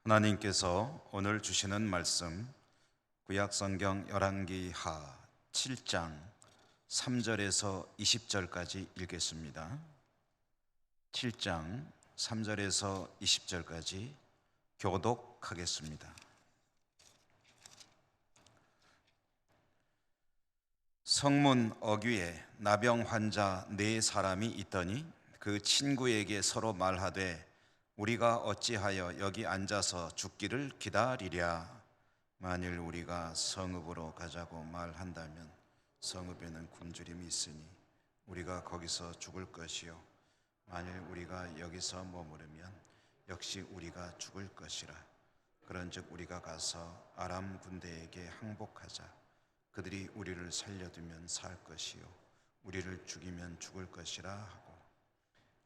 하나님께서 오늘 주시는 말씀 구약성경 열왕기하 7장 3절에서 20절까지 읽겠습니다. 7장 3절에서 20절까지 교독하겠습니다. 성문 어귀에 나병 환자 4사람이 있더니 그 친구에게 서로 말하되 우리가 어찌하여 여기 앉아서 죽기를 기다리랴. 만일 우리가 성읍으로 가자고 말한다면 성읍에는 굶주림이 있으니 우리가 거기서 죽을 것이요 만일 우리가 여기서 머무르면 역시 우리가 죽을 것이라. 그런즉 우리가 가서 아람 군대에게 항복하자. 그들이 우리를 살려두면 살 것이요 우리를 죽이면 죽을 것이라 하고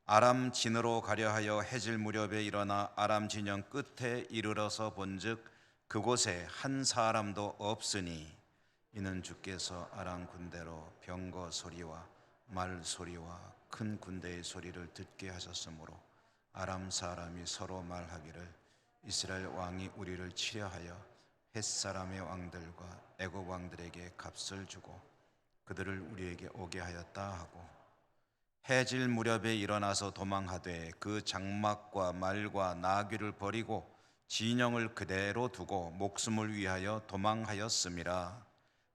아람 진으로 가려 하여 해질 무렵에 일어나 아람 진영 끝에 이르러서 본즉 그곳에 한 사람도 없으니 이는 주께서 아람 군대로 병거 소리와 말 소리와 큰 군대의 소리를 듣게 하셨으므로 아람 사람이 서로 말하기를 이스라엘 왕이 우리를 치려하여 헷 사람의 왕들과 애굽 왕들에게 값을 주고 그들을 우리에게 오게 하였다 하고 해질 무렵에 일어나서 도망하되 그 장막과 말과 나귀를 버리고 진영을 그대로 두고 목숨을 위하여 도망하였음이라.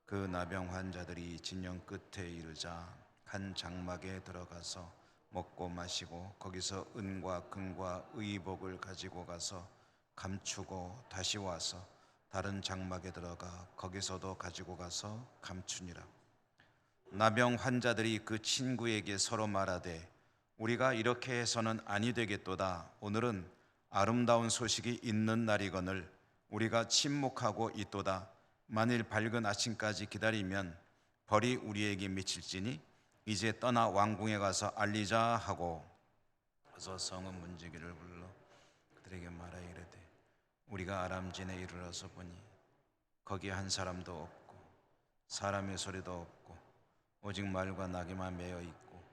그 나병 환자들이 진영 끝에 이르자 한 장막에 들어가서 먹고 마시고 거기서 은과 금과 의복을 가지고 가서 감추고 다시 와서 다른 장막에 들어가 거기서도 가지고 가서 감추니라. 나병 환자들이 그 친구에게 서로 말하되 우리가 이렇게 해서는 아니 되겠도다. 오늘은 아름다운 소식이 있는 날이거늘 우리가 침묵하고 있도다. 만일 밝은 아침까지 기다리면 벌이 우리에게 미칠지니 이제 떠나 왕궁에 가서 알리자 하고 그래서 성읍 문지기를 불러 그들에게 말하여 이르되 우리가 아람진에 이르러서 보니 거기 한 사람도 없고 사람의 소리도 없고 오직 말과 나귀만 매어 있고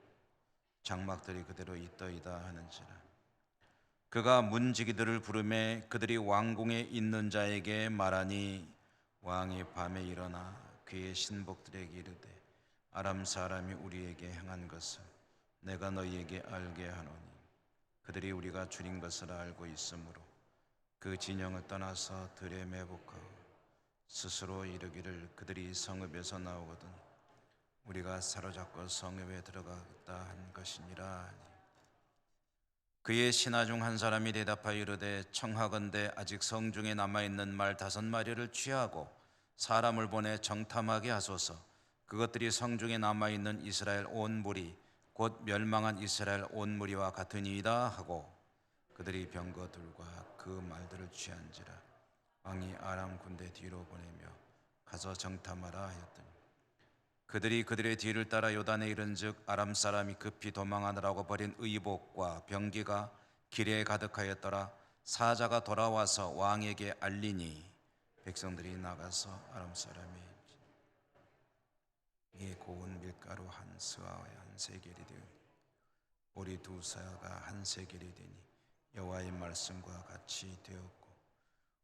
장막들이 그대로 있더이다 하는지라. 그가 문지기들을 부르매 그들이 왕궁에 있는 자에게 말하니 왕이 밤에 일어나 그의 신복들에게 이르되 아람 사람이 우리에게 행한 것을 내가 너희에게 알게 하노니 그들이 우리가 줄인 것을 알고 있으므로 그 진영을 떠나서 들에 매복하고 스스로 이르기를 그들이 성읍에서 나오거든 우리가 사로잡고 성읍에 들어가겠다 한 것이니라. 그의 신하 중 한 사람이 대답하여 이르되 청하건대 아직 성중에 남아있는 말 5마리를 취하고 사람을 보내 정탐하게 하소서. 그것들이 성중에 남아있는 이스라엘 온 무리 곧 멸망한 이스라엘 온 무리와 같으니이다 하고 그들이 병거들과 그 말들을 취한지라. 왕이 아람 군대 뒤로 보내며 가서 정탐하라 하였더니 그들이 그들의 뒤를 따라 요단에 이른즉 아람 사람이 급히 도망하느라고 버린 의복과 병기가 길에 가득하였더라. 사자가 돌아와서 왕에게 알리니 백성들이 나가서 아람 사람이 이에 고운 밀가루 한 스와 한 세겔이 되니 보리 2사가 한 세겔이 되니 여호와의 말씀과 같이 되었고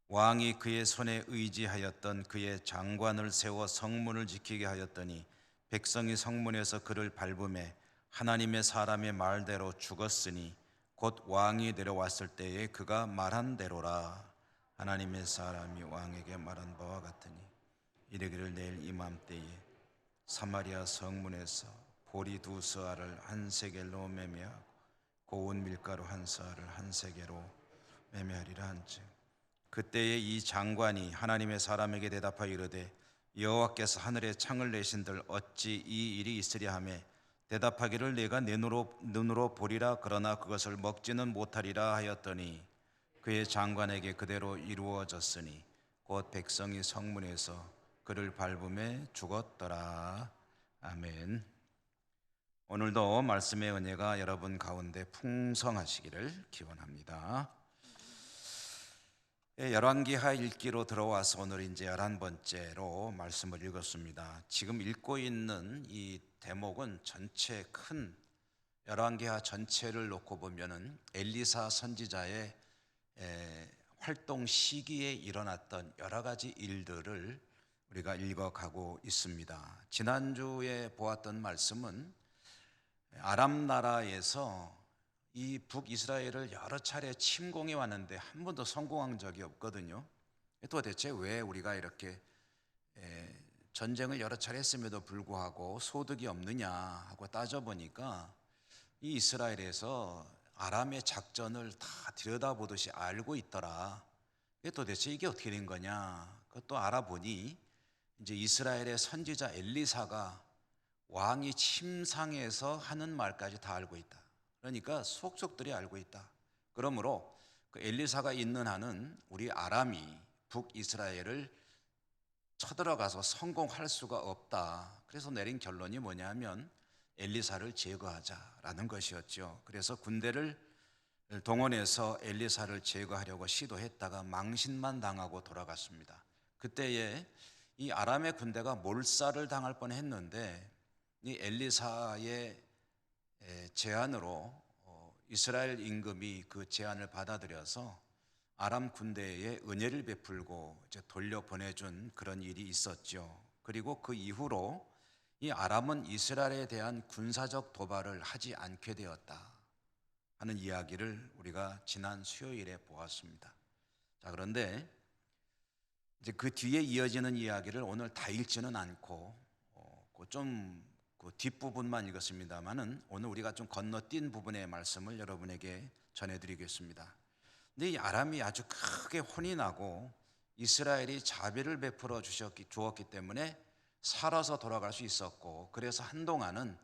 왕이 그의 손에 의지하였던 그의 장관을 세워 성문을 지키게 하였더니 백성이 성문에서 그를 밟음에 하나님의 사람의 말대로 죽었으니 곧 왕이 내려왔을 때에 그가 말한 대로라. 하나님의 사람이 왕에게 말한 바와 같으니 이르기를 내일 이맘때에 사마리아 성문에서 보리 2스아를 한 세겔로 매매하고 고운 밀가루 한 스아를 한 세겔로 매매하리라 한즉 그때에 이 장관이 하나님의 사람에게 대답하여 이르되 여호와께서 하늘에 창을 내신들 어찌 이 일이 있으랴 하며 대답하기를 내가 내 눈으로 보리라 그러나 그것을 먹지는 못하리라 하였더니 그의 장관에게 그대로 이루어졌으니 곧 백성이 성문에서 그를 밟음에 죽었더라. 아멘. 오늘도 말씀의 은혜가 여러분 가운데 풍성하시기를 기원합니다. 열왕기하 읽기로 들어와서 오늘 이제 11번째로 말씀을 읽었습니다. 지금 읽고 있는 이 대목은 전체 큰 열왕기하 전체를 놓고 보면은 엘리사 선지자의 활동 시기에 일어났던 여러 가지 일들을 우리가 읽어가고 있습니다. 지난주에 보았던 말씀은 아람 나라에서 이 북이스라엘을 여러 차례 침공해 왔는데 한 번도 성공한 적이 없거든요. 도대체 왜 우리가 이렇게 전쟁을 여러 차례 했음에도 불구하고 소득이 없느냐 하고 따져보니까 이 이스라엘에서 아람의 작전을 다 들여다보듯이 알고 있더라. 도대체 이게 어떻게 된 거냐? 그것도 알아보니 이제 이스라엘의 선지자 엘리사가 왕이 침상에서 하는 말까지 다 알고 있다. 그러니까 속속들이 알고 있다. 그러므로 그 엘리사가 있는 한은 우리 아람이 북이스라엘을 쳐들어가서 성공할 수가 없다. 그래서 내린 결론이 뭐냐면 엘리사를 제거하자라는 것이었죠. 그래서 군대를 동원해서 엘리사를 제거하려고 시도했다가 망신만 당하고 돌아갔습니다. 그때에 이 아람의 군대가 몰살을 당할 뻔했는데 이 엘리사의 제안으로 이스라엘 임금이 그 제안을 받아들여서 아람 군대에 은혜를 베풀고 이제 돌려보내준 그런 일이 있었죠. 그리고 그 이후로 이 아람은 이스라엘에 대한 군사적 도발을 하지 않게 되었다 하는 이야기를 우리가 지난 수요일에 보았습니다. 자, 그런데 이제 그 뒤에 이어지는 이야기를 오늘 다 읽지는 않고 그 뒷부분만 읽었습니다만은 오늘 우리가 좀 건너뛴 부분의 말씀을 여러분에게 전해드리겠습니다. 근데 이 아람이 아주 크게 혼이 나고 이스라엘이 자비를 베풀어 주었기 때문에 살아서 돌아갈 수 있었고, 그래서 한동안은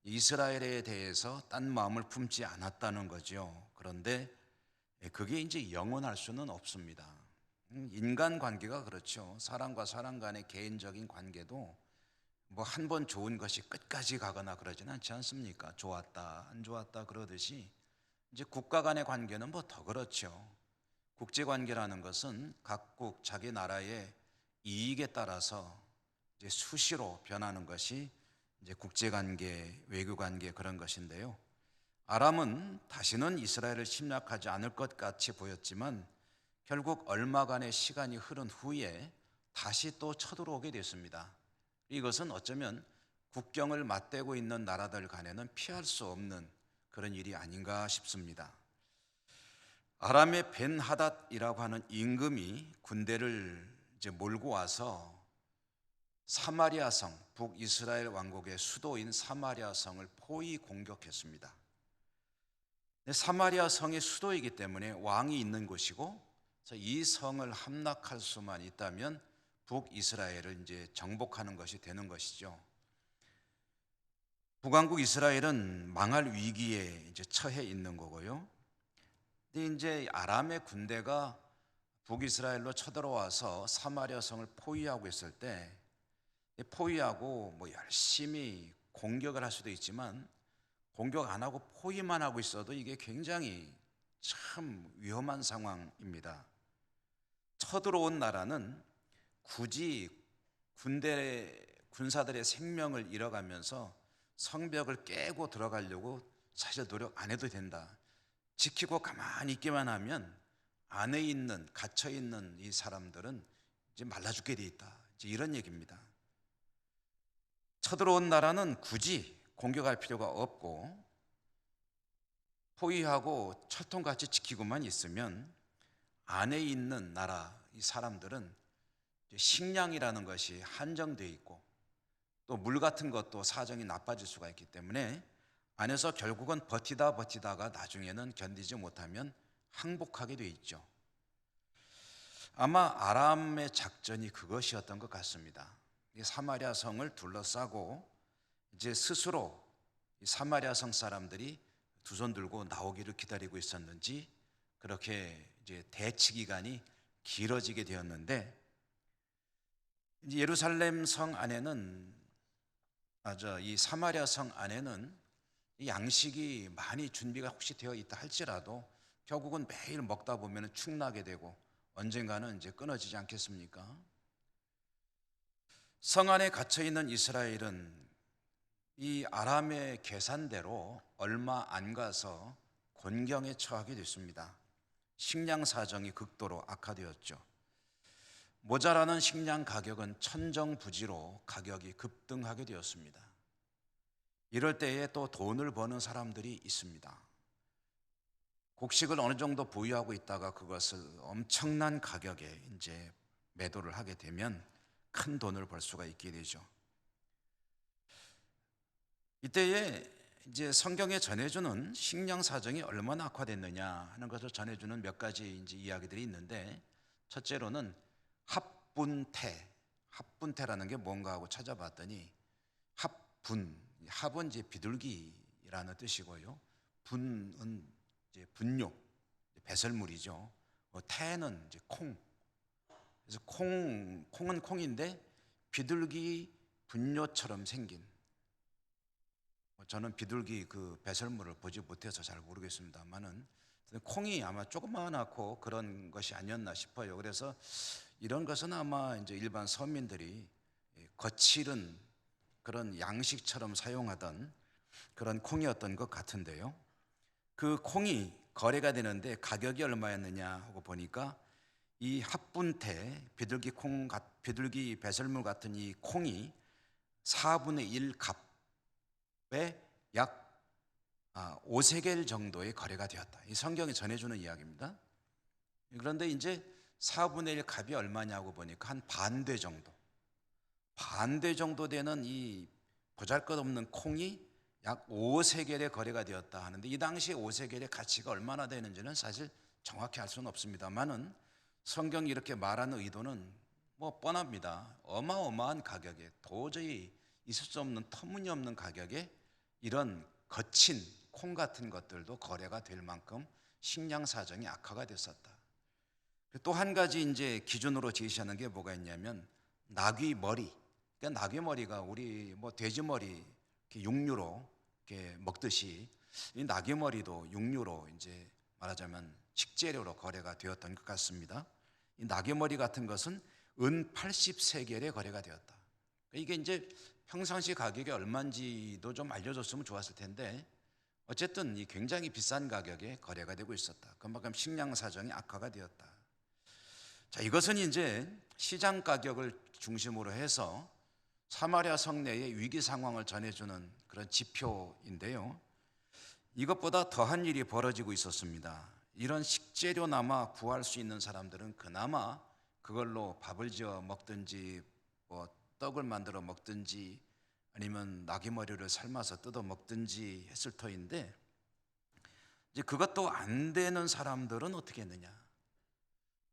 이스라엘에 대해서 딴 마음을 품지 않았다는 거죠. 그런데 그게 이제 영원할 수는 없습니다. 인간 관계가 그렇죠. 사람과 사람 간의 개인적인 관계도 뭐 한 번 좋은 것이 끝까지 가거나 그러지는 않지 않습니까? 좋았다 안 좋았다 그러듯이 이제 국가 간의 관계는 뭐 더 그렇죠. 국제 관계라는 것은 각국 자기 나라의 이익에 따라서 이제 수시로 변하는 것이 이제 국제 관계, 외교 관계 그런 것인데요. 아람은 다시는 이스라엘을 침략하지 않을 것 같이 보였지만 결국 얼마간의 시간이 흐른 후에 다시 또 쳐들어오게 됐습니다. 이것은 어쩌면 국경을 맞대고 있는 나라들 간에는 피할 수 없는 그런 일이 아닌가 싶습니다. 아람의 벤하닷이라고 하는 임금이 군대를 이제 몰고 와서 사마리아 성, 북이스라엘 왕국의 수도인 사마리아 성을 포위 공격했습니다. 사마리아 성이 수도이기 때문에 왕이 있는 곳이고, 이 성을 함락할 수만 있다면 북이스라엘을 이제 정복하는 것이 되는 것이죠. 북왕국 이스라엘은 망할 위기에 이제 처해 있는 거고요. 근데 이제 아람의 군대가 북이스라엘로 쳐들어와서 사마리아 성을 포위하고 있을 때, 포위하고 뭐 열심히 공격을 할 수도 있지만 공격 안 하고 포위만 하고 있어도 이게 굉장히 참 위험한 상황입니다. 쳐들어온 나라는 굳이 군사들의 생명을 잃어가면서 성벽을 깨고 들어가려고 사실 노력 안 해도 된다. 지키고 가만히 있기만 하면 안에 있는 갇혀 있는 이 사람들은 이제 말라 죽게 돼 있다. 이제 이런 얘기입니다. 쳐들어온 나라는 굳이 공격할 필요가 없고 포위하고 철통같이 지키고만 있으면 안에 있는 나라 이 사람들은 식량이라는 것이 한정되어 있고 또 물 같은 것도 사정이 나빠질 수가 있기 때문에 안에서 결국은 버티다가 나중에는 견디지 못하면 항복하게 돼 있죠. 아마 아람의 작전이 그것이었던 것 같습니다. 이 사마리아 성을 둘러싸고 이제 스스로 이 사마리아 성 사람들이 두 손 들고 나오기를 기다리고 있었는지 그렇게 이제 대치 기간이 길어지게 되었는데, 이제 예루살렘 성 안에는 이 사마리아 성 안에는 이 양식이 많이 준비가 혹시 되어 있다 할지라도 결국은 매일 먹다 보면 축나게 되고 언젠가는 이제 끊어지지 않겠습니까? 성 안에 갇혀 있는 이스라엘은 이 아람의 계산대로 얼마 안 가서 곤경에 처하게 됐습니다. 식량 사정이 극도로 악화되었죠. 모자라는 식량 가격은 천정부지로 가격이 급등하게 되었습니다. 이럴 때에 또 돈을 버는 사람들이 있습니다. 곡식을 어느 정도 보유하고 있다가 그것을 엄청난 가격에 이제 매도를 하게 되면 큰 돈을 벌 수가 있게 되죠. 이때에 이제 성경에 전해주는 식량 사정이 얼마나 악화됐느냐 하는 것을 전해주는 몇 가지 이제 이야기들이 있는데, 첫째로는 합분태라는 게 뭔가 하고 찾아봤더니 합은 이제 비둘기라는 뜻이고요. 분은 이제 분뇨, 배설물이죠. 태는 이제 콩. 그래서 콩은 콩인데 비둘기 분뇨처럼 생긴. 저는 비둘기 그 배설물을 보지 못해서 잘 모르겠습니다만은 콩이 아마 조그마하고 그런 것이 아니었나 싶어요. 그래서 이런 것은 아마 이제 일반 서민들이 거칠은 그런 양식처럼 사용하던 그런 콩이었던 것 같은데요. 그 콩이 거래가 되는데 가격이 얼마였느냐 하고 보니까 이 합분태 비둘기 배설물 같은 이 콩이 4분의 1 값에 약 5세겔 정도의 거래가 되었다. 이 성경이 전해주는 이야기입니다. 그런데 이제 4분의 1 값이 얼마냐고 보니까 한 반대 정도 되는 이 보잘것없는 콩이 약 5세겔의 거래가 되었다 하는데, 이 당시에 5세겔의 가치가 얼마나 되는지는 사실 정확히 알 수는 없습니다만은 성경이 이렇게 말하는 의도는 뭐 뻔합니다. 어마어마한 가격에, 도저히 있을 수 없는 터무니없는 가격에 이런 거친 콩 같은 것들도 거래가 될 만큼 식량 사정이 악화가 됐었다. 또 한 가지 이제 기준으로 제시하는 게 뭐가 있냐면 나귀 머리. 그러니까 나귀 머리가 우리 뭐 돼지 머리 이렇게 육류로 이렇게 먹듯이 이 나귀 머리도 육류로 이제 말하자면 식재료로 거래가 되었던 것 같습니다. 이 나귀 머리 같은 것은 은 80세겔에 거래가 되었다. 이게 이제 평상시 가격이 얼마인지도 좀 알려줬으면 좋았을 텐데, 어쨌든 이 굉장히 비싼 가격에 거래가 되고 있었다. 그만큼 식량 사정이 악화가 되었다. 자, 이것은 이제 시장 가격을 중심으로 해서 사마리아 성내의 위기 상황을 전해주는 그런 지표인데요. 이것보다 더한 일이 벌어지고 있었습니다. 이런 식재료나마 구할 수 있는 사람들은 그나마 그걸로 밥을 지어 먹든지 뭐 떡을 만들어 먹든지 아니면 나귀머리를 삶아서 뜯어 먹든지 했을 터인데, 이제 그것도 안 되는 사람들은 어떻게 했느냐.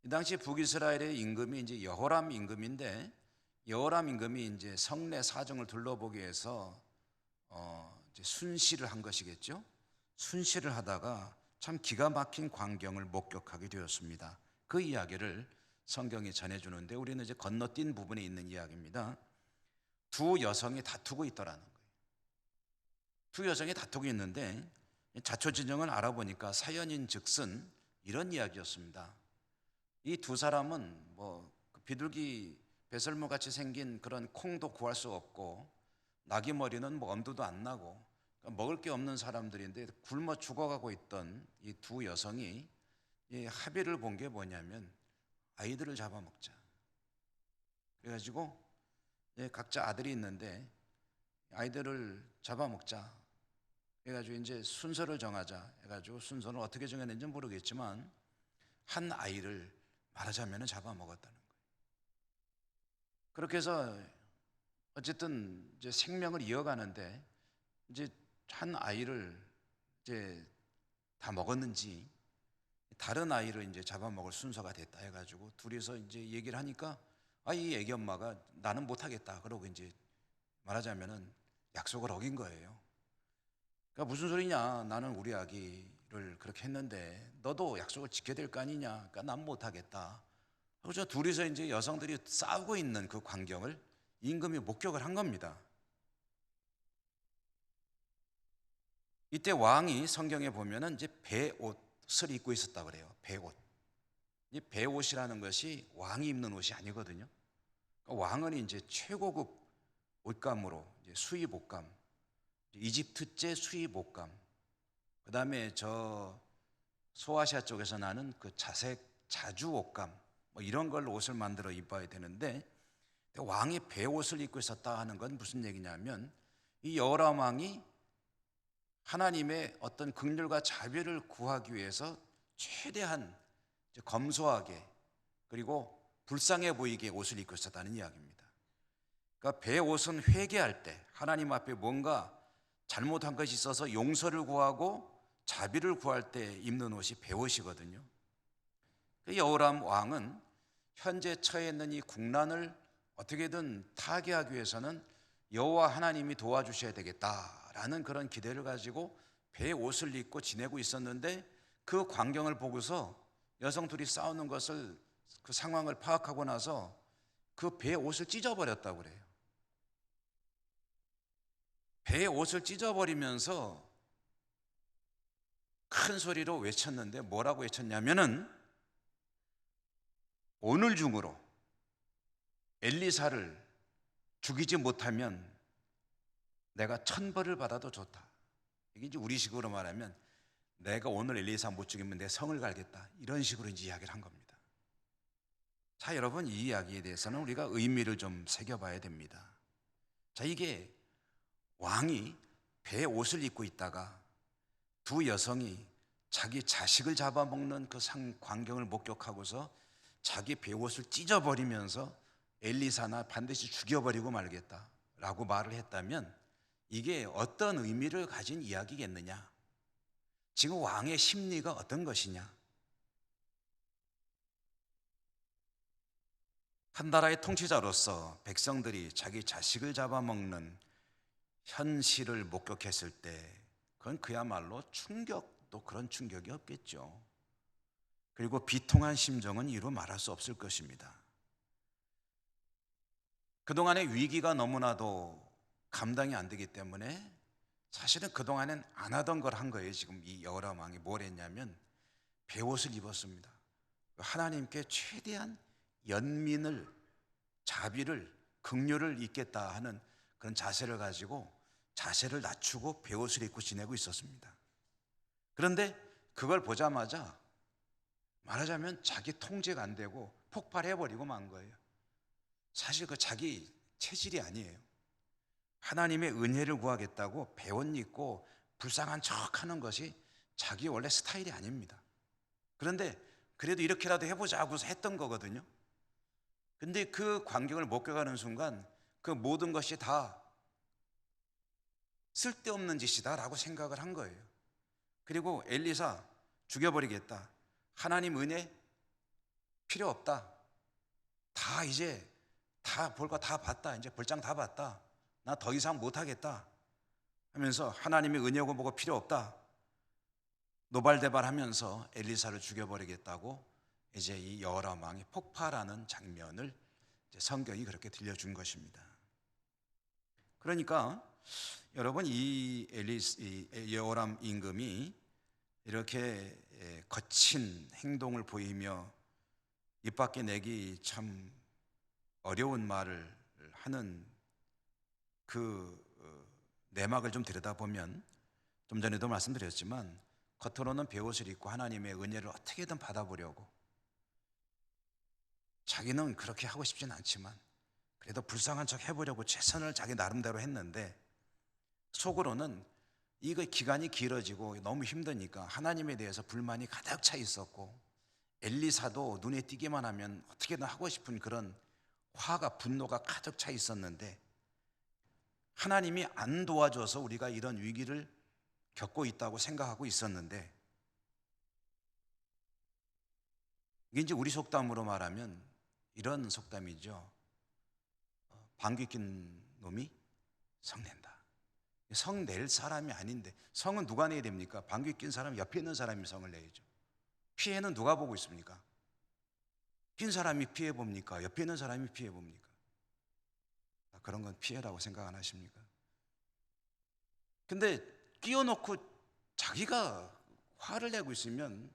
이 당시 북이스라엘의 임금이 이제 여호람 임금인데, 여호람 임금이 이제 성내 사정을 둘러보기 위해서 이제 순시를 한 것이겠죠. 순시를 하다가 참 기가 막힌 광경을 목격하게 되었습니다. 그 이야기를 성경이 전해주는데, 우리는 이제 건너뛴 부분에 있는 이야기입니다. 두 여성이 다투고 있더라는 거예요. 두 여성이 다투고 있는데 자초지종을 알아보니까 사연인 즉슨 이런 이야기였습니다. 이 두 사람은 뭐 비둘기 배설물 같이 생긴 그런 콩도 구할 수 없고 나귀 머리는 뭐 엄두도 안 나고 먹을 게 없는 사람들인데 굶어 죽어가고 있던 이 두 여성이 이 합의를 본 게 뭐냐면 아이들을 잡아먹자. 그래가지고 각자 아들이 있는데 아이들을 잡아먹자. 그래가지고 이제 순서를 정하자. 해가지고 순서는 어떻게 정했는지 모르겠지만 한 아이를 말하자면 잡아먹었다는 거예요. 그렇게 해서 어쨌든 이제 생명을 이어가는데 이제 한 아이를 이제 다 먹었는지 다른 아이를 이제 잡아먹을 순서가 됐다 해가지고 둘이서 이제 얘기를 하니까 이 애기 엄마가 나는 못하겠다 그러고 이제 말하자면은 약속을 어긴 거예요. 그러니까 무슨 소리냐, 나는 우리 아기를 그렇게 했는데 너도 약속을 지켜야 될 거 아니냐, 그러니까 난 못하겠다 하고 저 둘이서 이제 여성들이 싸우고 있는 그 광경을 임금이 목격을 한 겁니다. 이때 왕이 성경에 보면은 이제 배옷을 입고 있었다 그래요. 배옷. 이 배옷이라는 것이 왕이 입는 옷이 아니거든요. 그러니까 왕은 이제 최고급 옷감으로 이제 수입 옷감, 이집트제 수입 옷감, 그 다음에 저 소아시아 쪽에서 나는 그 자색 자주 옷감 뭐 이런 걸로 옷을 만들어 입어야 되는데 왕이 베옷을 입고 있었다 하는 건 무슨 얘기냐면 이 여호람 왕이 하나님의 어떤 긍휼과 자비를 구하기 위해서 최대한 검소하게 그리고 불쌍해 보이게 옷을 입고 있었다는 이야기입니다. 그러니까 베옷은 회개할 때 하나님 앞에 뭔가 잘못한 것이 있어서 용서를 구하고 자비를 구할 때 입는 옷이 베옷이거든요. 여호람 왕은 현재 처해 있는 이 국난을 어떻게든 타개하기 위해서는 여호와 하나님이 도와주셔야 되겠다라는 그런 기대를 가지고 베옷을 입고 지내고 있었는데 그 광경을 보고서 여성 둘이 싸우는 것을 그 상황을 파악하고 나서 그 베옷을 찢어버렸다고 그래요. 베옷을 찢어버리면서 큰 소리로 외쳤는데 뭐라고 외쳤냐면은 오늘 중으로 엘리사를 죽이지 못하면 내가 천벌을 받아도 좋다. 이게 이제 우리식으로 말하면 내가 오늘 엘리사 못 죽이면 내 성을 갈겠다. 이런 식으로 이제 이야기를 한 겁니다. 자, 여러분, 이 이야기에 대해서는 우리가 의미를 좀 새겨봐야 됩니다. 자, 이게 왕이 베옷을 입고 있다가 두 여성이 자기 자식을 잡아먹는 그 광경을 목격하고서 자기 베옷을 찢어버리면서 엘리사나 반드시 죽여버리고 말겠다라고 말을 했다면 이게 어떤 의미를 가진 이야기겠느냐? 지금 왕의 심리가 어떤 것이냐? 한 나라의 통치자로서 백성들이 자기 자식을 잡아먹는 현실을 목격했을 때 그건 그야말로 충격도 그런 충격이 없겠죠. 그리고 비통한 심정은 이루 말할 수 없을 것입니다. 그동안의 위기가 너무나도 감당이 안 되기 때문에 사실은 그동안엔 안 하던 걸 한 거예요. 지금 이 여호람 왕이 뭘 했냐면 베옷을 입었습니다. 하나님께 최대한 연민을, 자비를, 긍휼을 입겠다 하는 그런 자세를 가지고 자세를 낮추고 베옷을 입고 지내고 있었습니다. 그런데 그걸 보자마자 말하자면 자기 통제가 안 되고 폭발해버리고 만 거예요. 사실 그 자기 체질이 아니에요. 하나님의 은혜를 구하겠다고 베옷 입고 불쌍한 척 하는 것이 자기 원래 스타일이 아닙니다. 그런데 그래도 이렇게라도 해보자고 했던 거거든요. 근데 그 광경을 목격하는 순간 그 모든 것이 다 쓸데없는 짓이다라고 생각을 한 거예요. 그리고 엘리사 죽여버리겠다. 하나님 은혜 필요 없다. 다 이제 다 볼 거 다 봤다. 이제 볼장 다 봤다. 나 더 이상 못하겠다 하면서 하나님의 은혜고 뭐고 필요 없다. 노발대발하면서 엘리사를 죽여버리겠다고 이제 이 여호람 왕이 폭발하는 장면을 이제 성경이 그렇게 들려준 것입니다. 그러니까 여러분 이 여호람 임금이 이렇게 거친 행동을 보이며 입 밖에 내기 참 어려운 말을 하는 그 내막을 좀 들여다보면 좀 전에도 말씀드렸지만 겉으로는 베옷을 입고 하나님의 은혜를 어떻게든 받아보려고 자기는 그렇게 하고 싶진 않지만 그래도 불쌍한 척 해보려고 최선을 자기 나름대로 했는데 속으로는 이거 기간이 길어지고 너무 힘드니까 하나님에 대해서 불만이 가득 차 있었고 엘리사도 눈에 띄기만 하면 어떻게든 하고 싶은 그런 화가 분노가 가득 차 있었는데 하나님이 안 도와줘서 우리가 이런 위기를 겪고 있다고 생각하고 있었는데 이게 이제 우리 속담으로 말하면 이런 속담이죠. 방귀 낀 놈이 성낸다. 성 낼 사람이 아닌데 성은 누가 내야 됩니까? 방귀 낀 사람 옆에 있는 사람이 성을 내야죠. 피해는 누가 보고 있습니까? 낀 사람이 피해 봅니까? 옆에 있는 사람이 피해 봅니까? 그런 건 피해라고 생각 안 하십니까? 근데 끼워놓고 자기가 화를 내고 있으면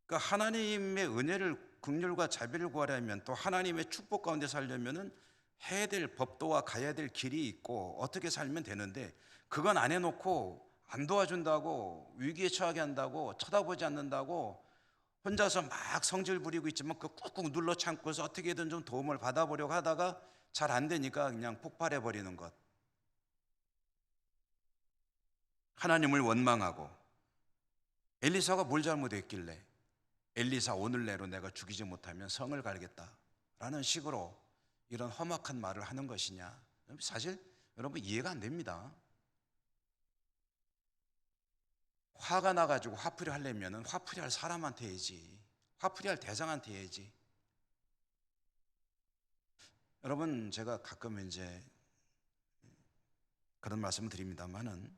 그러니까 하나님의 은혜를 긍휼과 자비를 구하려면 또 하나님의 축복 가운데 살려면은 해야 될 법도와 가야 될 길이 있고 어떻게 살면 되는데 그건 안 해놓고 안 도와준다고, 위기에 처하게 한다고, 쳐다보지 않는다고 혼자서 막 성질 부리고 있지만 그 꾹꾹 눌러 참고서 어떻게든 좀 도움을 받아보려고 하다가 잘 안 되니까 그냥 폭발해 버리는 것. 하나님을 원망하고, 엘리사가 뭘 잘못했길래 엘리사 오늘 내로 내가 죽이지 못하면 성을 갈겠다라는 식으로 이런 험악한 말을 하는 것이냐. 사실 여러분 이해가 안 됩니다. 화가 나가지고 화풀이 하려면 화풀이 할 사람한테 해야지, 화풀이 할 대상한테 해야지. 여러분, 제가 가끔 이제 그런 말씀을 드립니다만은,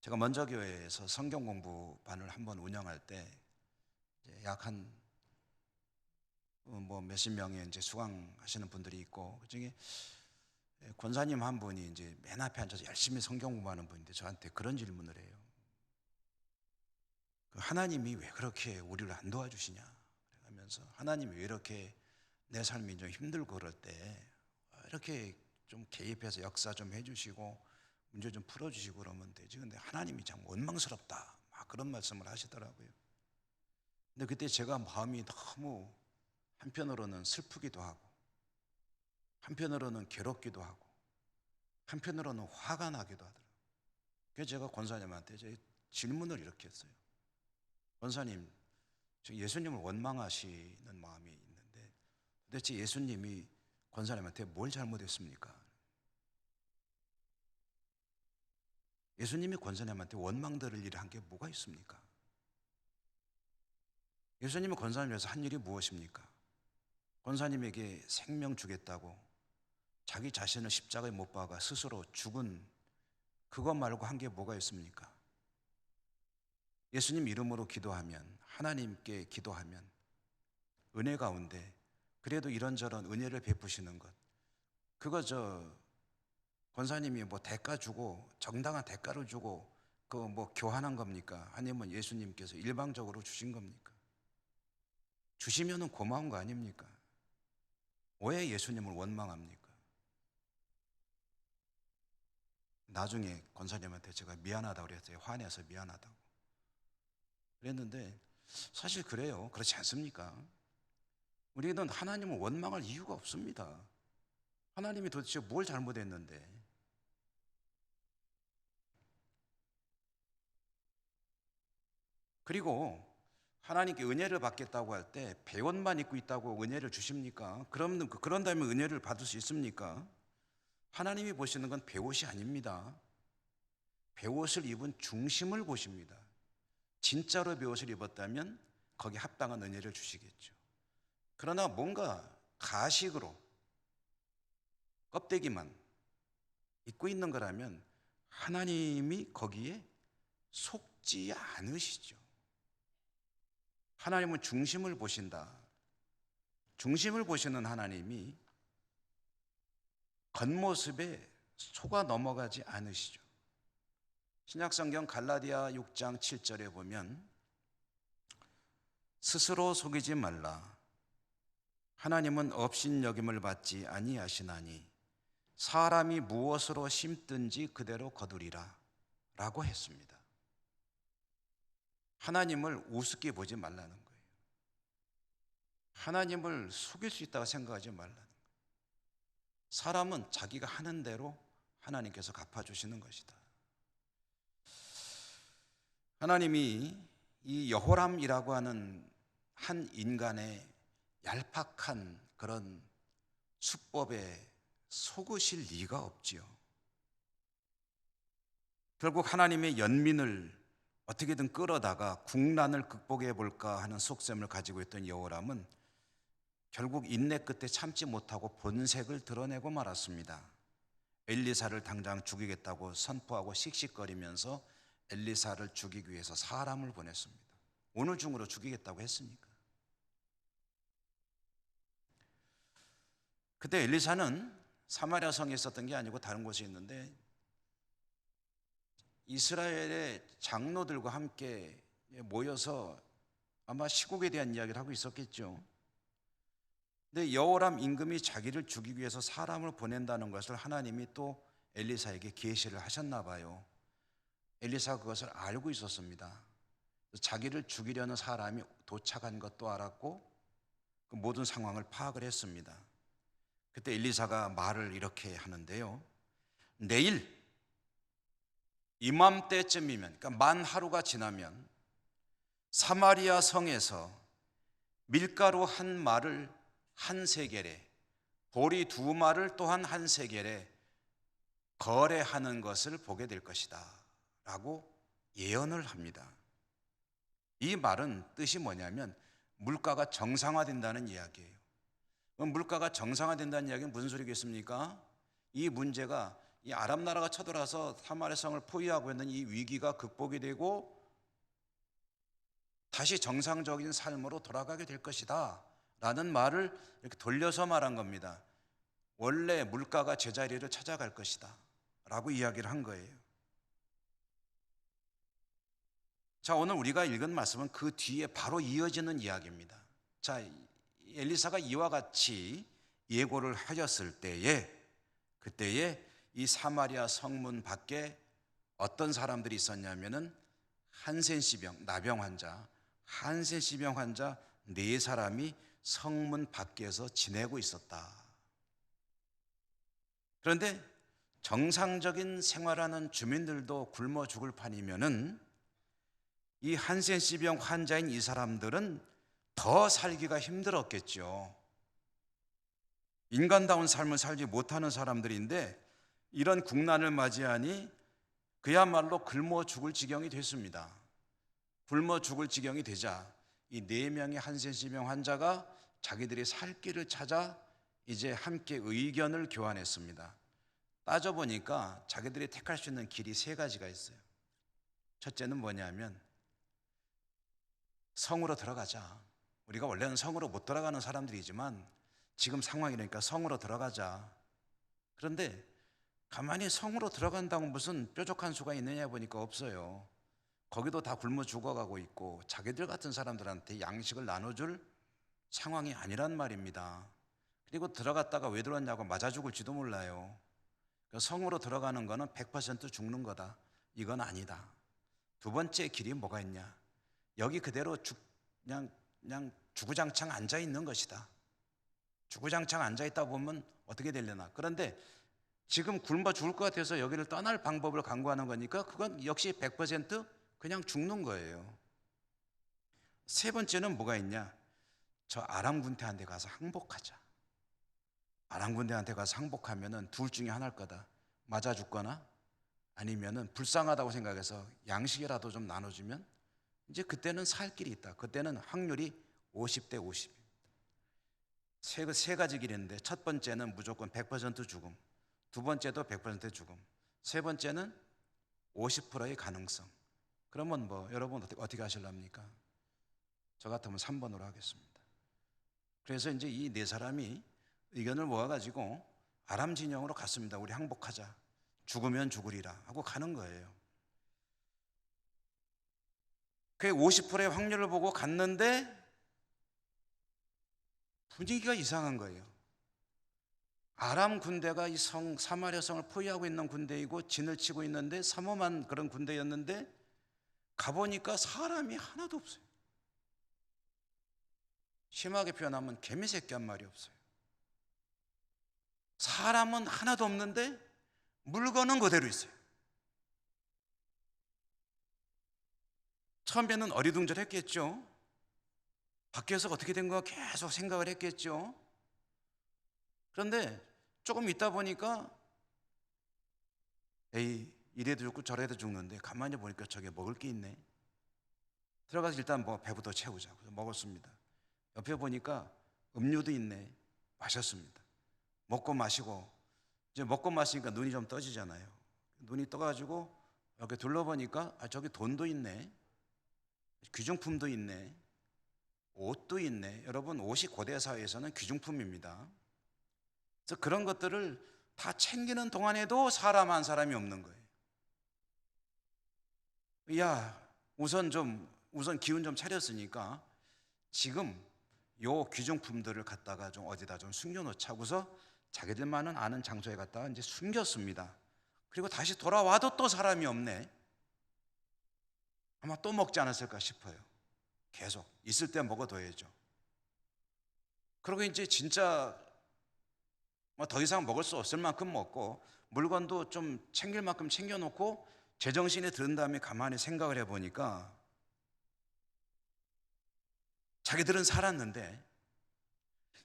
제가 먼저 교회에서 성경 공부반을 한번 운영할 때 약 한 몇십 명의 이제 수강하시는 분들이 있고, 그중에 권사님 한 분이 이제 맨 앞에 앉아서 열심히 성경 공부하는 분인데 저한테 그런 질문을 해요. 하나님이 왜 그렇게 우리를 안 도와주시냐 하면서, 하나님이 왜 이렇게 내 삶이 좀 힘들고 그럴 때 이렇게 좀 개입해서 역사 좀 해주시고 문제 좀 풀어주시고 그러면 되지, 근데 하나님이 참 원망스럽다, 막 그런 말씀을 하시더라고요. 근데 그때 제가 마음이 너무 한편으로는 슬프기도 하고, 한편으로는 괴롭기도 하고, 한편으로는 화가 나기도 하더라고요. 그래서 제가 권사님한테 질문을 이렇게 했어요. 권사님, 저 예수님을 원망하시는 마음이 있는데 도대체 예수님이 권사님한테 뭘 잘못했습니까? 예수님이 권사님한테 원망 들을 일을 한 게 뭐가 있습니까? 예수님이 권사님 위해서 한 일이 무엇입니까? 권사님에게 생명 주겠다고 자기 자신을 십자가에 못 박아 스스로 죽은 그것 말고 한 게 뭐가 있습니까? 예수님 이름으로 기도하면, 하나님께 기도하면 은혜 가운데 그래도 이런저런 은혜를 베푸시는 것, 그거 권사님이 뭐 대가 주고, 정당한 대가를 주고 그거 뭐 교환한 겁니까? 아니면 예수님께서 일방적으로 주신 겁니까? 주시면은 고마운 거 아닙니까? 왜 예수님을 원망합니까? 나중에 권사님한테 제가 미안하다고 그랬어요. 화내서 미안하다고 그랬는데, 사실 그래요. 그렇지 않습니까? 우리는 하나님을 원망할 이유가 없습니다. 하나님이 도대체 뭘 잘못했는데. 그리고 하나님께 은혜를 받겠다고 할 때 배옷만 입고 있다고 은혜를 주십니까? 그런다면 은혜를 받을 수 있습니까? 하나님이 보시는 건 배옷이 아닙니다. 배옷을 입은 중심을 보십니다. 진짜로 배옷을 입었다면 거기에 합당한 은혜를 주시겠죠. 그러나 뭔가 가식으로 껍데기만 입고 있는 거라면 하나님이 거기에 속지 않으시죠. 하나님은 중심을 보신다. 중심을 보시는 하나님이 겉모습에 속아 넘어가지 않으시죠. 신약성경 갈라디아 6장 7절에 보면, 스스로 속이지 말라. 하나님은 업신여김을 받지 아니하시나니 사람이 무엇으로 심든지 그대로 거두리라 라고 했습니다. 하나님을 우습게 보지 말라는 거예요. 하나님을 속일 수 있다고 생각하지 말라는 거예요. 사람은 자기가 하는 대로 하나님께서 갚아주시는 것이다. 하나님이 이 여호람이라고 하는 한 인간의 얄팍한 그런 수법에 속으실 리가 없지요. 결국 하나님의 연민을 어떻게든 끌어다가 국난을 극복해 볼까 하는 속셈을 가지고 있던 여호람은 결국 인내 끝에 참지 못하고 본색을 드러내고 말았습니다. 엘리사를 당장 죽이겠다고 선포하고 씩씩거리면서 엘리사를 죽이기 위해서 사람을 보냈습니다. 오늘 중으로 죽이겠다고 했으니까. 그때 엘리사는 사마리아 성에 있었던 게 아니고 다른 곳에 있는데, 이스라엘의 장로들과 함께 모여서 아마 시국에 대한 이야기를 하고 있었겠죠. 근데 여호람 임금이 자기를 죽이기 위해서 사람을 보낸다는 것을 하나님이 또 엘리사에게 계시를 하셨나 봐요. 엘리사가 그것을 알고 있었습니다. 자기를 죽이려는 사람이 도착한 것도 알았고 그 모든 상황을 파악을 했습니다. 그때 엘리사가 말을 이렇게 하는데요. 내일 이맘때쯤이면, 그러니까 만 하루가 지나면 사마리아 성에서 밀가루 한 말을 한 세겔에, 보리 두 말을 또한 한 세겔에 거래하는 것을 보게 될 것이다 라고 예언을 합니다. 이 말은 뜻이 뭐냐면 물가가 정상화된다는 이야기예요. 그럼 물가가 정상화된다는 이야기는 무슨 소리겠습니까? 이 문제가, 이 아랍 나라가 쳐들어와서 사마리아 성을 포위하고 있는 이 위기가 극복이 되고 다시 정상적인 삶으로 돌아가게 될 것이다 라는 말을 이렇게 돌려서 말한 겁니다. 원래 물가가 제자리를 찾아갈 것이다 라고 이야기를 한 거예요. 자, 오늘 우리가 읽은 말씀은 그 뒤에 바로 이어지는 이야기입니다. 자, 엘리사가 이와 같이 예고를 하였을 때에, 그때에 이 사마리아 성문 밖에 어떤 사람들이 있었냐면은 한센시병, 나병 환자, 한센시병 환자 4사람이 성문 밖에서 지내고 있었다. 그런데 정상적인 생활하는 주민들도 굶어 죽을 판이면은 이 한센시병 환자인 이 사람들은 더 살기가 힘들었겠죠. 인간다운 삶을 살지 못하는 사람들인데 이런 국난을 맞이하니 그야말로 굶어 죽을 지경이 됐습니다. 굶어 죽을 지경이 되자 이 4명의 한센시병 환자가 자기들이 살 길을 찾아 이제 함께 의견을 교환했습니다. 따져보니까 자기들이 택할 수 있는 길이 3가지가 있어요. 첫째는 뭐냐면 성으로 들어가자. 우리가 원래는 성으로 못 들어가는 사람들이지만 지금 상황이니까 성으로 들어가자. 그런데 가만히 성으로 들어간다고 무슨 뾰족한 수가 있느냐 보니까 없어요. 거기도 다 굶어 죽어가고 있고 자기들 같은 사람들한테 양식을 나눠줄 상황이 아니란 말입니다. 그리고 들어갔다가 왜 들어왔냐고 맞아 죽을지도 몰라요. 성으로 들어가는 거는 100% 죽는 거다. 이건 아니다. 두 번째 길이 뭐가 있냐? 여기 그대로 그냥 주구장창 앉아 있는 것이다. 주구장창 앉아 있다 보면 어떻게 되려나? 그런데 지금 굶어 죽을 것 같아서 여기를 떠날 방법을 강구하는 거니까 그건 역시 100% 그냥 죽는 거예요. 3번째는 뭐가 있냐? 저 아람 군대한테 가서 항복하자. 아람 군대한테 가서 항복하면은 둘 중에 하나일 거다. 맞아 죽거나 아니면은 불쌍하다고 생각해서 양식이라도 좀 나눠주면 이제 그때는 살 길이 있다. 그때는 확률이 50대 50. 세 가지 길이 있는데 첫 번째는 무조건 100% 죽음. 두 번째도 100% 죽음. 세 번째는 50%의 가능성. 그러면 뭐 여러분 어떻게 하실랍니까? 저 같으면 3번으로 하겠습니다. 그래서 이제 이 4사람이 의견을 모아가지고 아람 진영으로 갔습니다. 우리 항복하자. 죽으면 죽으리라 하고 가는 거예요. 그 50%의 확률을 보고 갔는데 분위기가 이상한 거예요. 아람 군대가 이 사마리아 성을 포위하고 있는 군대이고 진을 치고 있는데 삼엄한 그런 군대였는데 가보니까 사람이 하나도 없어요. 심하게 표현하면 개미새끼 한 마리 없어요. 사람은 하나도 없는데 물건은 그대로 있어요. 처음에는 어리둥절했겠죠. 밖에서 어떻게 된 거야 계속 생각을 했겠죠. 그런데 조금 있다 보니까 에이 이래도 죽고 저래도 죽는데 가만히 보니까 저게 먹을 게 있네. 들어가서 일단 뭐 배부터 채우자. 그래서 먹었습니다. 옆에 보니까 음료도 있네. 마셨습니다. 먹고 마시고 이제 먹고 마시니까 눈이 좀 떠지잖아요. 눈이 떠가지고 이렇게 둘러보니까 저기 돈도 있네. 귀중품도 있네. 옷도 있네. 여러분 옷이 고대 사회에서는 귀중품입니다. 그래서 그런 것들을 다 챙기는 동안에도 사람 한 사람이 없는 거예요. 야, 우선 기운 좀 차렸으니까 지금 요 귀중품들을 갖다가 좀 어디다 좀 숨겨놓자고서 자기들만은 아는 장소에 갖다가 이제 숨겼습니다. 그리고 다시 돌아와도 또 사람이 없네. 아마 또 먹지 않았을까 싶어요. 계속 있을 때 먹어둬야죠. 그리고 이제 진짜 뭐 더 이상 먹을 수 없을 만큼 먹고 물건도 좀 챙길 만큼 챙겨놓고 제정신이 든 다음에 가만히 생각을 해보니까 자기들은 살았는데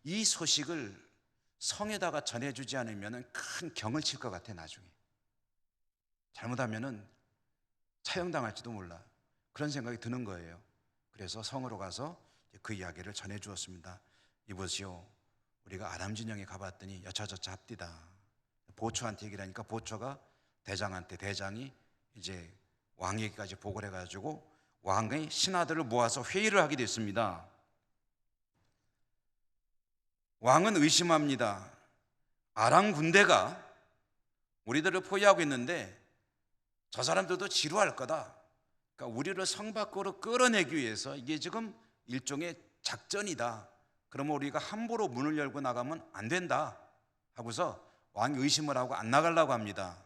이 소식을 성에다가 전해주지 않으면 큰 경을 칠 것 같아. 나중에 잘못하면 차형당할지도 몰라. 그런 생각이 드는 거예요. 그래서 성으로 가서 그 이야기를 전해주었습니다. 이보시오, 우리가 아람진영에 가봤더니 여차저차 합디다. 보초한테 얘기를 하니까 보초가 대장한테, 대장이 이제 왕에게까지 보고를 해가지고 왕의 신하들을 모아서 회의를 하게 됐습니다. 왕은 의심합니다. 아람 군대가 우리들을 포위하고 있는데 저 사람들도 지루할 거다. 그러니까 우리를 성 밖으로 끌어내기 위해서 이게 지금 일종의 작전이다. 그러면 우리가 함부로 문을 열고 나가면 안 된다 하고서 왕이 의심을 하고 안 나가려고 합니다.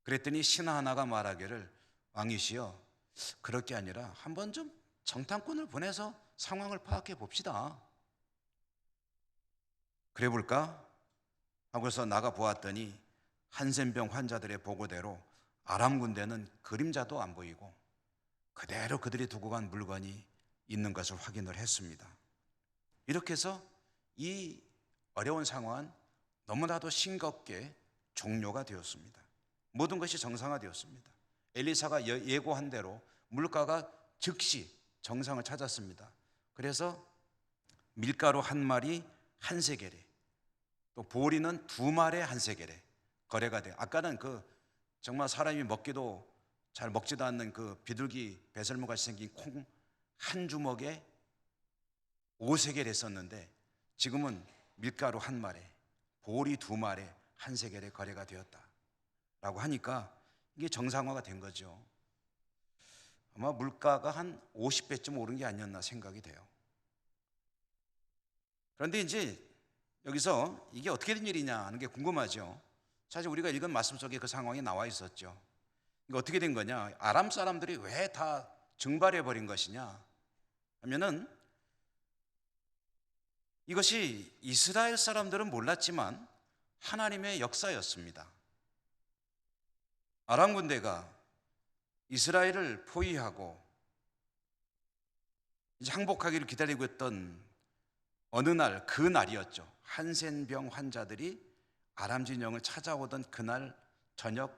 그랬더니 신하 하나가 말하기를, 왕이시여, 그럴 게 아니라 한번 좀 정탐꾼을 보내서 상황을 파악해 봅시다. 그래 볼까? 하고서 나가 보았더니 한센병 환자들의 보고대로 아람 군대는 그림자도 안 보이고 그대로 그들이 두고 간 물건이 있는 것을 확인을 했습니다. 이렇게 해서 이 어려운 상황은 너무나도 싱겁게 종료가 되었습니다. 모든 것이 정상화되었습니다. 엘리사가 예고한 대로 물가가 즉시 정상을 찾았습니다. 그래서 밀가루 한 마리 한 세겔에, 또 보리는 2말에 한 세겔에 거래가 돼요. 아까는 그 정말 사람이 먹기도 잘 먹지도 않는 그 비둘기 배설물같이 생긴 콩 한 주먹에 5세겔 했었는데 지금은 밀가루 한 말에 보리 2말에 한 세겔에 거래가 되었다라고 하니까 이게 정상화가 된 거죠. 아마 물가가 한 50배쯤 오른 게 아니었나 생각이 돼요. 그런데 이제 여기서 이게 어떻게 된 일이냐 하는 게 궁금하죠. 사실 우리가 읽은 말씀 속에 그 상황이 나와 있었죠. 이거 어떻게 된 거냐? 아람 사람들이 왜 다 증발해 버린 것이냐 하면은, 이것이 이스라엘 사람들은 몰랐지만 하나님의 역사였습니다. 아람 군대가 이스라엘을 포위하고 이제 항복하기를 기다리고 있던 어느 날, 그 날이었죠. 한센병 환자들이 아람 진영을 찾아오던 그날 저녁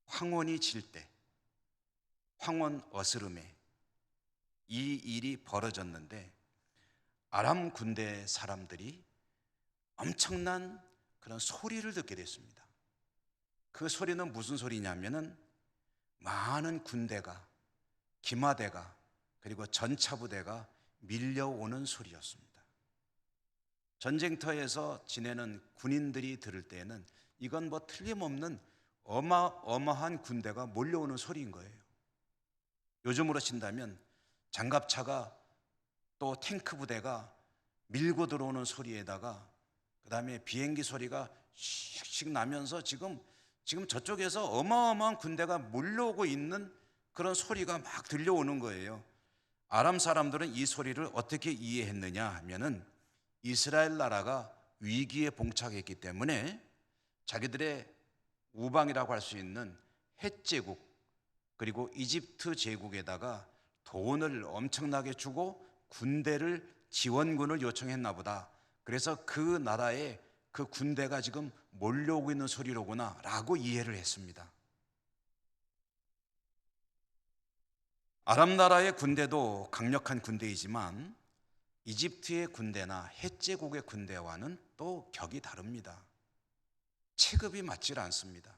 황혼이 질 때, 황혼 어스름에 이 일이 벌어졌는데 아람 군대 사람들이 엄청난 그런 소리를 듣게 됐습니다. 그 소리는 무슨 소리냐면은 많은 군대가, 기마대가, 그리고 전차부대가 밀려오는 소리였습니다. 전쟁터에서 지내는 군인들이 들을 때에는 이건 뭐 틀림없는 어마어마한 군대가 몰려오는 소리인 거예요. 요즘으로 친다면 장갑차가, 또 탱크 부대가 밀고 들어오는 소리에다가 그 다음에 비행기 소리가 씩씩 나면서 지금 저쪽에서 어마어마한 군대가 몰려오고 있는 그런 소리가 막 들려오는 거예요. 아람 사람들은 이 소리를 어떻게 이해했느냐 하면은 이스라엘 나라가 위기에 봉착했기 때문에 자기들의 우방이라고 할 수 있는 헷 제국 그리고 이집트 제국에다가 돈을 엄청나게 주고 군대를, 지원군을 요청했나 보다. 그래서 그 나라에 그 군대가 지금 몰려오고 있는 소리로구나 라고 이해를 했습니다. 아람 나라의 군대도 강력한 군대이지만 이집트의 군대나 헷 제국의 군대와는 또 격이 다릅니다. 체급이 맞질 않습니다.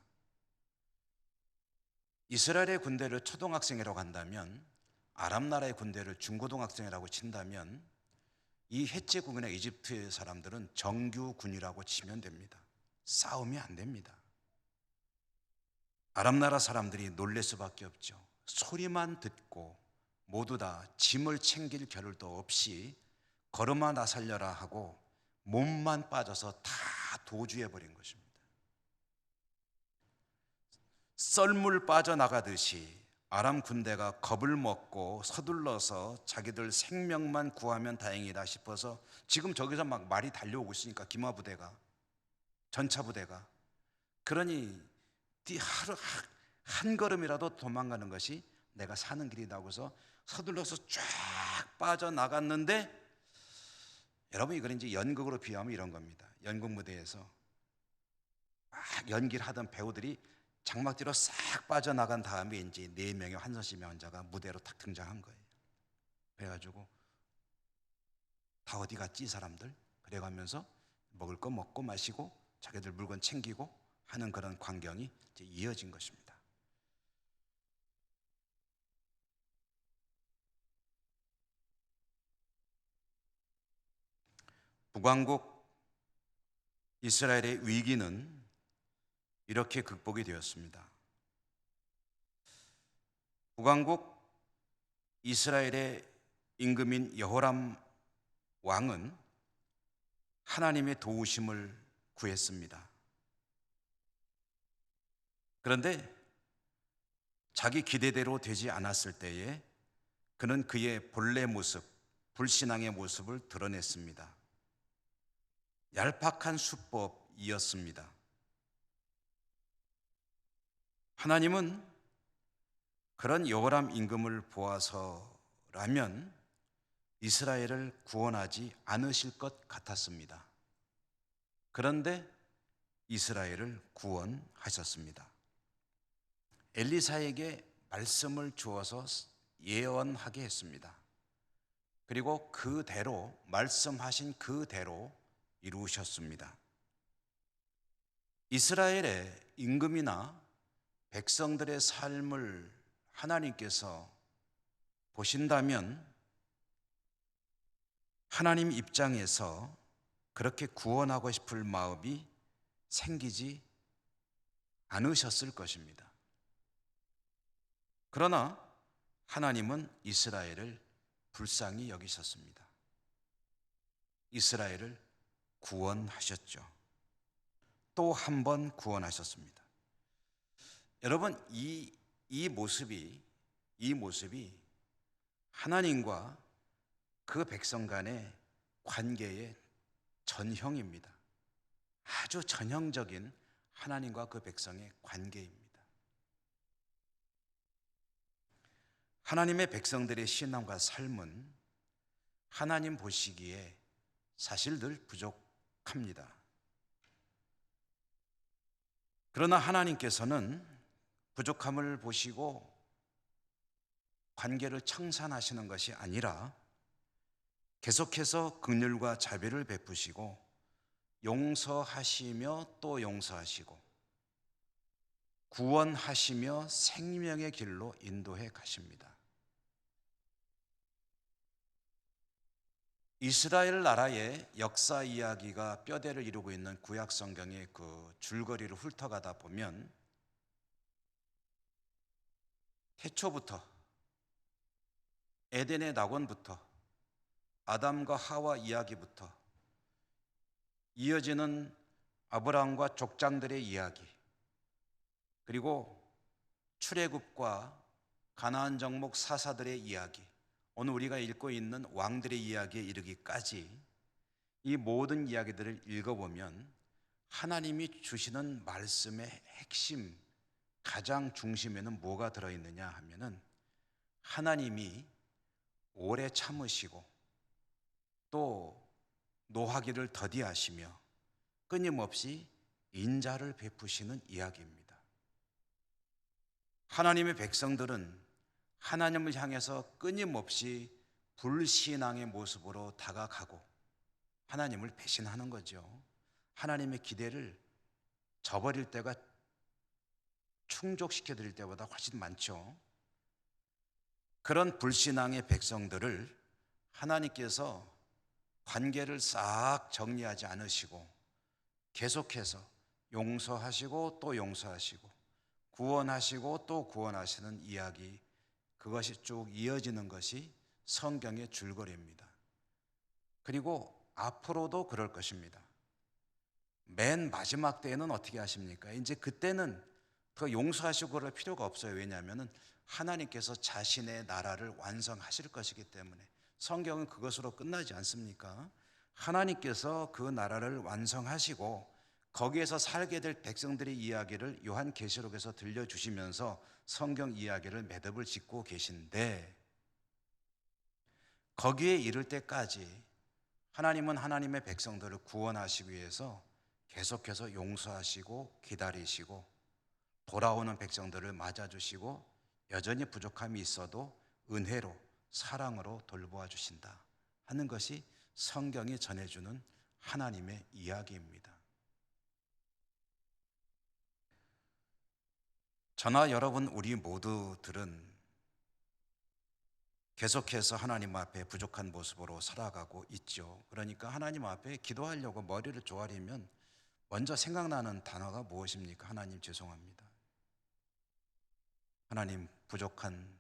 이스라엘의 군대를 초등학생이라고 한다면, 아람 나라의 군대를 중고등학생이라고 친다면, 이 헷 제국이나 이집트의 사람들은 정규군이라고 치면 됩니다. 싸움이 안 됩니다. 아람 나라 사람들이 놀랄 수밖에 없죠. 소리만 듣고 모두 다 짐을 챙길 겨를도 없이 걸음아 나살려라 하고 몸만 빠져서 다 도주해 버린 것입니다. 썰물 빠져나가듯이 아람 군대가 겁을 먹고 서둘러서 자기들 생명만 구하면 다행이다 싶어서 지금 저기서 막 말이 달려오고 있으니까 기마 부대가, 전차 부대가, 그러니 하루 한 걸음이라도 도망가는 것이 내가 사는 길이다 하고서 서둘러서 쫙 빠져나갔는데, 여러분 이걸 이제 연극으로 비유하면 이런 겁니다. 연극 무대에서 막 연기를 하던 배우들이 장막 뒤로 싹 빠져나간 다음에 이제 4명의 환선씨 명자가 무대로 탁 등장한 거예요. 그래가지고 다 어디 갔지 이 사람들? 그래가면서 먹을 거 먹고 마시고 자기들 물건 챙기고 하는 그런 광경이 이제 이어진 것입니다. 북왕국 이스라엘의 위기는 이렇게 극복이 되었습니다. 북왕국 이스라엘의 임금인 여호람 왕은 하나님의 도우심을 구했습니다. 그런데 자기 기대대로 되지 않았을 때에 그는 그의 본래 모습, 불신앙의 모습을 드러냈습니다. 얄팍한 수법이었습니다. 하나님은 그런 여호람 임금을 보아서라면 이스라엘을 구원하지 않으실 것 같았습니다. 그런데 이스라엘을 구원하셨습니다. 엘리사에게 말씀을 주어서 예언하게 했습니다. 그리고 그대로 말씀하신 그대로 이루셨습니다. 이스라엘의 임금이나 백성들의 삶을 하나님께서 보신다면 하나님 입장에서 그렇게 구원하고 싶을 마음이 생기지 않으셨을 것입니다. 그러나 하나님은 이스라엘을 불쌍히 여기셨습니다. 이스라엘을 구원하셨죠. 또 한 번 구원하셨습니다. 여러분, 이 모습이 하나님과 그 백성 간의 관계의 전형입니다. 아주 전형적인 하나님과 그 백성의 관계입니다. 하나님의 백성들의 신앙과 삶은 하나님 보시기에 사실 늘 부족합니다. 그러나 하나님께서는 부족함을 보시고 관계를 청산하시는 것이 아니라 계속해서 긍휼과 자비를 베푸시고 용서하시며 또 용서하시고 구원하시며 생명의 길로 인도해 가십니다. 이스라엘 나라의 역사 이야기가 뼈대를 이루고 있는 구약 성경의 그 줄거리를 훑어가다 보면 태초부터 에덴의 낙원부터 아담과 하와 이야기부터 이어지는 아브라함과 족장들의 이야기, 그리고 출애굽과 가나안 정복 사사들의 이야기, 오늘 우리가 읽고 있는 왕들의 이야기에 이르기까지 이 모든 이야기들을 읽어보면 하나님이 주시는 말씀의 핵심, 가장 중심에는 뭐가 들어있느냐 하면은 하나님이 오래 참으시고 또 노하기를 더디하시며 끊임없이 인자를 베푸시는 이야기입니다. 하나님의 백성들은 하나님을 향해서 끊임없이 불신앙의 모습으로 다가가고 하나님을 배신하는 거죠. 하나님의 기대를 저버릴 때가 충족시켜 드릴 때보다 훨씬 많죠. 그런 불신앙의 백성들을 하나님께서 관계를 싹 정리하지 않으시고 계속해서 용서하시고 또 용서하시고 구원하시고 또 구원하시는 이야기, 그것이 쭉 이어지는 것이 성경의 줄거리입니다. 그리고 앞으로도 그럴 것입니다. 맨 마지막 때에는 어떻게 하십니까? 이제 그때는 더 용서하시고 그럴 필요가 없어요. 왜냐하면 하나님께서 자신의 나라를 완성하실 것이기 때문에. 성경은 그것으로 끝나지 않습니까? 하나님께서 그 나라를 완성하시고 거기에서 살게 될 백성들의 이야기를 요한계시록에서 들려주시면서 성경 이야기를 매듭을 짓고 계신데, 거기에 이를 때까지 하나님은 하나님의 백성들을 구원하시기 위해서 계속해서 용서하시고 기다리시고 돌아오는 백성들을 맞아주시고 여전히 부족함이 있어도 은혜로 사랑으로 돌보아 주신다 하는 것이 성경이 전해주는 하나님의 이야기입니다. 저나 여러분 우리 모두들은 계속해서 하나님 앞에 부족한 모습으로 살아가고 있죠. 그러니까 하나님 앞에 기도하려고 머리를 조아리면 먼저 생각나는 단어가 무엇입니까? 하나님 죄송합니다. 하나님 부족한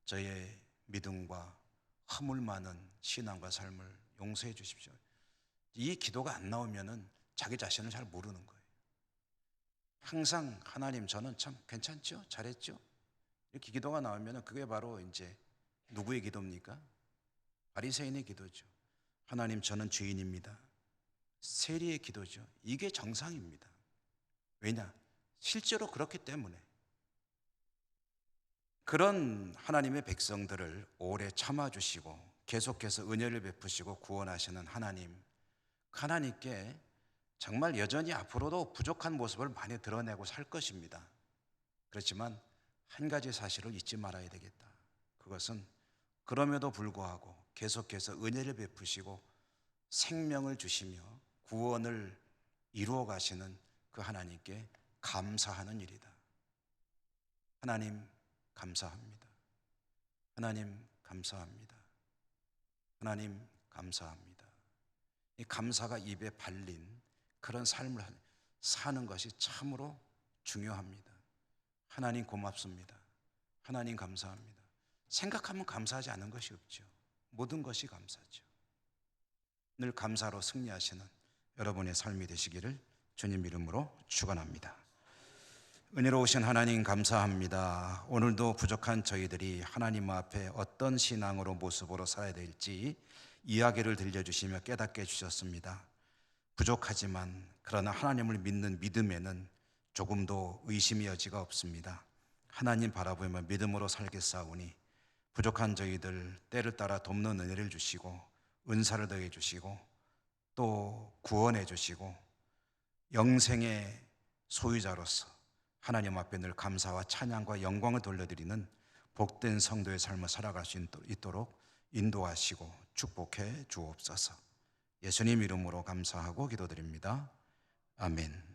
저의 믿음과 허물 많은 신앙과 삶을 용서해 주십시오. 이 기도가 안 나오면은 자기 자신을 잘 모르는 거예요. 항상 하나님 저는 참 괜찮죠? 잘했죠? 이렇게 기도가 나오면은 그게 바로 이제 누구의 기도입니까? 바리새인의 기도죠. 하나님 저는 죄인입니다. 세리의 기도죠. 이게 정상입니다. 왜냐? 실제로 그렇기 때문에. 그런 하나님의 백성들을 오래 참아주시고 계속해서 은혜를 베푸시고 구원하시는 하나님, 하나님께 정말 여전히 앞으로도 부족한 모습을 많이 드러내고 살 것입니다. 그렇지만 한 가지 사실을 잊지 말아야 되겠다. 그것은 그럼에도 불구하고 계속해서 은혜를 베푸시고 생명을 주시며 구원을 이루어 가시는 그 하나님께 감사하는 일이다. 하나님 감사합니다. 하나님 감사합니다. 하나님 감사합니다. 이 감사가 입에 발린 그런 삶을 사는 것이 참으로 중요합니다. 하나님 고맙습니다. 하나님 감사합니다. 생각하면 감사하지 않은 것이 없죠. 모든 것이 감사죠. 늘 감사로 승리하시는 여러분의 삶이 되시기를 주님 이름으로 축원합니다. 은혜로우신 하나님 감사합니다. 오늘도 부족한 저희들이 하나님 앞에 어떤 신앙으로 모습으로 살아야 될지 이야기를 들려주시며 깨닫게 해주셨습니다. 부족하지만 그러나 하나님을 믿는 믿음에는 조금도 의심의 여지가 없습니다. 하나님 바라보며 믿음으로 살겠사오니 부족한 저희들 때를 따라 돕는 은혜를 주시고 은사를 더해 주시고 또 구원해 주시고 영생의 소유자로서 하나님 앞에 늘 감사와 찬양과 영광을 돌려드리는 복된 성도의 삶을 살아갈 수 있도록 인도하시고 축복해 주옵소서. 예수님 이름으로 감사하고 기도드립니다. 아멘.